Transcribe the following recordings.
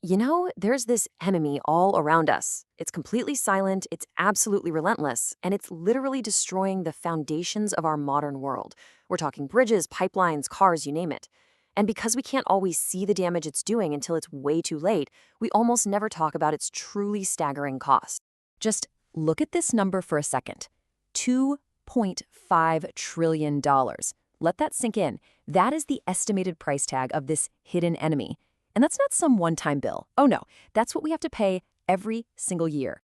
There's this enemy all around us. It's completely silent, it's absolutely relentless, and it's literally destroying the foundations of our modern world. We're talking bridges, pipelines, cars, you name it. And because we can't always see the damage it's doing until it's way too late, we almost never talk about its truly staggering cost. Just look at this number for a second. $2.5 trillion. Let that sink in. That is the estimated price tag of this hidden enemy. And that's not some one-time bill. Oh no, that's what we have to pay every single year.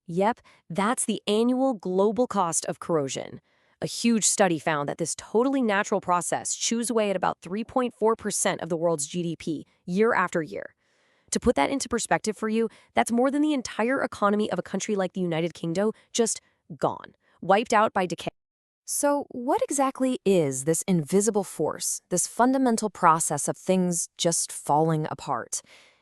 Yep, that's the annual global cost of corrosion. A huge study found that this totally natural process chews away at about 3.4% of the world's GDP year after year. To put that into perspective for you, that's more than the entire economy of a country like the United Kingdom, just gone, wiped out by decay. So what exactly is this invisible force, this fundamental process of things just falling apart?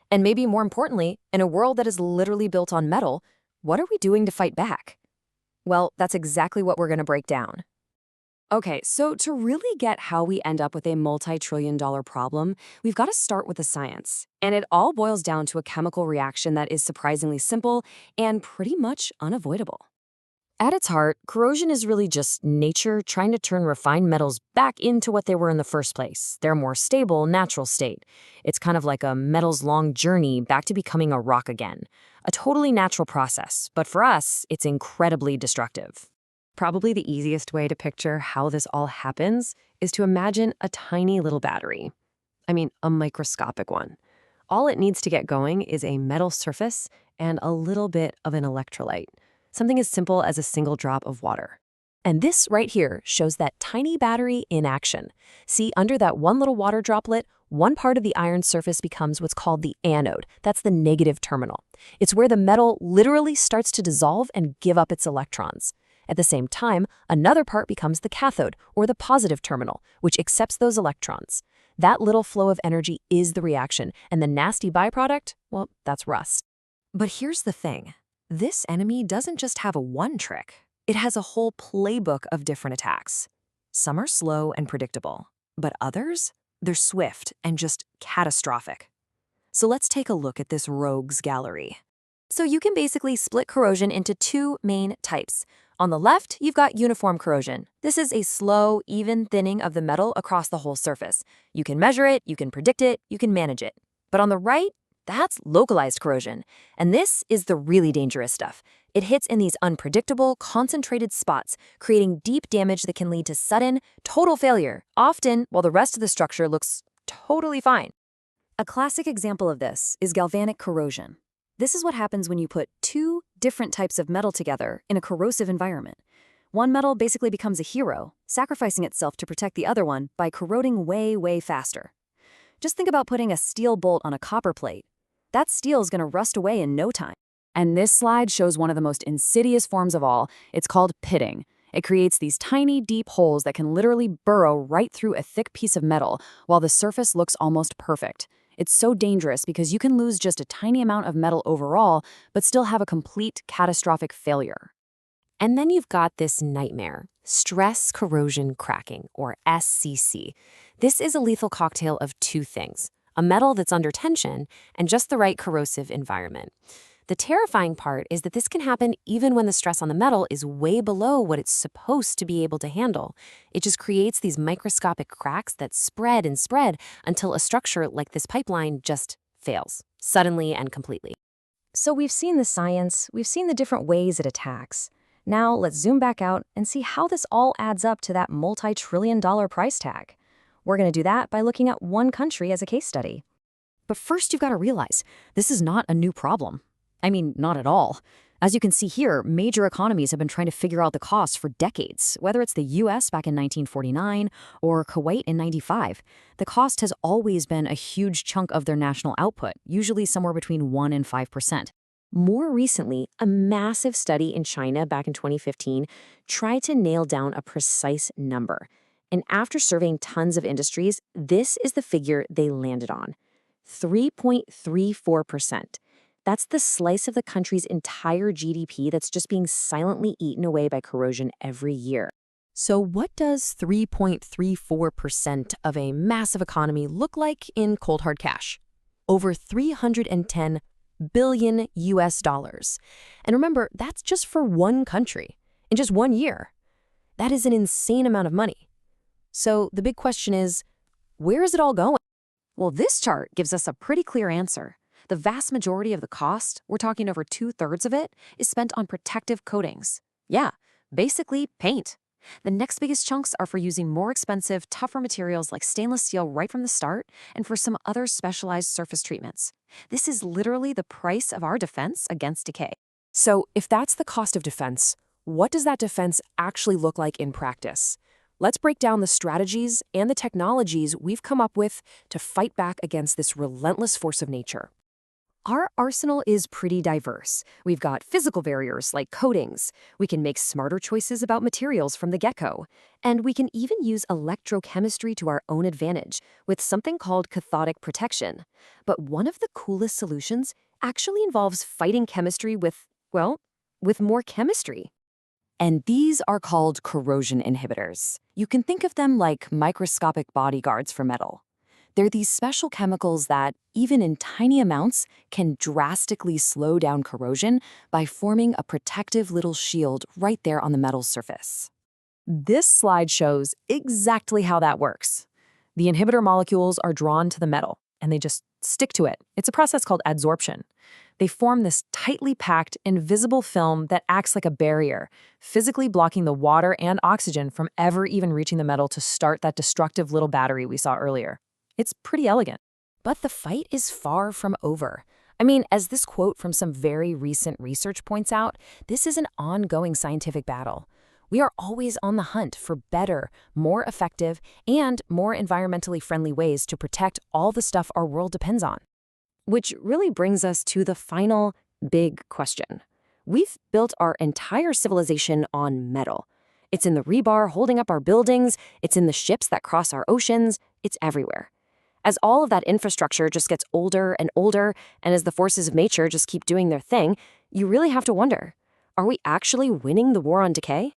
And maybe more importantly, in a world that is literally built on metal, what are we doing to fight back? Well, that's exactly what we're going to break down. Okay, so to really get how we end up with a multi-trillion-dollar problem, we've got to start with the science. And it all boils down to a chemical reaction that is surprisingly simple and pretty much unavoidable. At its heart, corrosion is really just nature trying to turn refined metals back into what they were in the first place, their more stable, natural state. It's kind of like a metal's long journey back to becoming a rock again. A totally natural process, but for us, it's incredibly destructive. Probably the easiest way to picture how this all happens is to imagine a tiny little battery. I mean, a microscopic one. All it needs to get going is a metal surface and a little bit of an electrolyte. Something as simple as a single drop of water. And this right here shows that tiny battery in action. See, under that one little water droplet, one part of the iron surface becomes what's called the anode. That's the negative terminal. It's where the metal literally starts to dissolve and give up its electrons. At the same time, another part becomes the cathode, or the positive terminal, which accepts those electrons. That little flow of energy is the reaction, and the nasty byproduct, well, that's rust. But here's the thing. This enemy doesn't just have a one trick. It has a whole playbook of different attacks. Some are slow and predictable, but others, they're swift and just catastrophic. So let's take a look at this rogues gallery. So you can basically split corrosion into two main types. On the left, you've got uniform corrosion. This is a slow, even thinning of the metal across the whole surface. You can measure it, you can predict it, you can manage it. But on the right, that's localized corrosion. And this is the really dangerous stuff. It hits in these unpredictable, concentrated spots, creating deep damage that can lead to sudden, total failure, often while the rest of the structure looks totally fine. A classic example of this is galvanic corrosion. This is what happens when you put two different types of metal together in a corrosive environment. One metal basically becomes a hero, sacrificing itself to protect the other one by corroding way, way faster. Just think about putting a steel bolt on a copper plate. That steel is going to rust away in no time. And this slide shows one of the most insidious forms of all. It's called pitting. It creates these tiny, deep holes that can literally burrow right through a thick piece of metal while the surface looks almost perfect. It's so dangerous because you can lose just a tiny amount of metal overall, but still have a complete catastrophic failure. And then you've got this nightmare, stress corrosion cracking, or SCC. This is a lethal cocktail of two things: a metal that's under tension and just the right corrosive environment. The terrifying part is that this can happen even when the stress on the metal is way below what it's supposed to be able to handle. It just creates these microscopic cracks that spread and spread until a structure like this pipeline just fails, suddenly and completely. So we've seen the science, we've seen the different ways it attacks. Now let's zoom back out and see how this all adds up to that multi-trillion-dollar price tag. We're going to do that by looking at one country as a case study. But first, you've got to realize this is not a new problem. I mean, not at all. As you can see here, major economies have been trying to figure out the costs for decades, whether it's the US back in 1949 or Kuwait in 95. The cost has always been a huge chunk of their national output, usually somewhere between 1% and 5%. More recently, a massive study in China back in 2015 tried to nail down a precise number. And after surveying tons of industries, this is the figure they landed on: 3.34%. That's the slice of the country's entire GDP that's just being silently eaten away by corrosion every year. So what does 3.34% of a massive economy look like in cold hard cash? over 310 billion US dollars. And remember, that's just for one country, in just 1 year. That is an insane amount of money. So the big question is, where is it all going? Well, this chart gives us a pretty clear answer. The vast majority of the cost, we're talking over 2/3 of it, is spent on protective coatings. Yeah, basically paint. The next biggest chunks are for using more expensive, tougher materials like stainless steel right from the start, and for some other specialized surface treatments. This is literally the price of our defense against decay. So if that's the cost of defense, what does that defense actually look like in practice? Let's break down the strategies and the technologies we've come up with to fight back against this relentless force of nature. Our arsenal is pretty diverse. We've got physical barriers like coatings. We can make smarter choices about materials from the get-go. And we can even use electrochemistry to our own advantage with something called cathodic protection. But one of the coolest solutions actually involves fighting chemistry with, well, with more chemistry. And these are called corrosion inhibitors. You can think of them like microscopic bodyguards for metal. They're these special chemicals that, even in tiny amounts, can drastically slow down corrosion by forming a protective little shield right there on the metal's surface. This slide shows exactly how that works. The inhibitor molecules are drawn to the metal, and they just stick to it. It's a process called adsorption. They form this tightly packed, invisible film that acts like a barrier, physically blocking the water and oxygen from ever even reaching the metal to start that destructive little battery we saw earlier. It's pretty elegant. But the fight is far from over. I mean, as this quote from some very recent research points out, this is an ongoing scientific battle. We are always on the hunt for better, more effective, and more environmentally friendly ways to protect all the stuff our world depends on. Which really brings us to the final big question. We've built our entire civilization on metal. It's in the rebar holding up our buildings, it's in the ships that cross our oceans, it's everywhere. As all of that infrastructure just gets older, and as the forces of nature just keep doing their thing, you really have to wonder, are we actually winning the war on decay?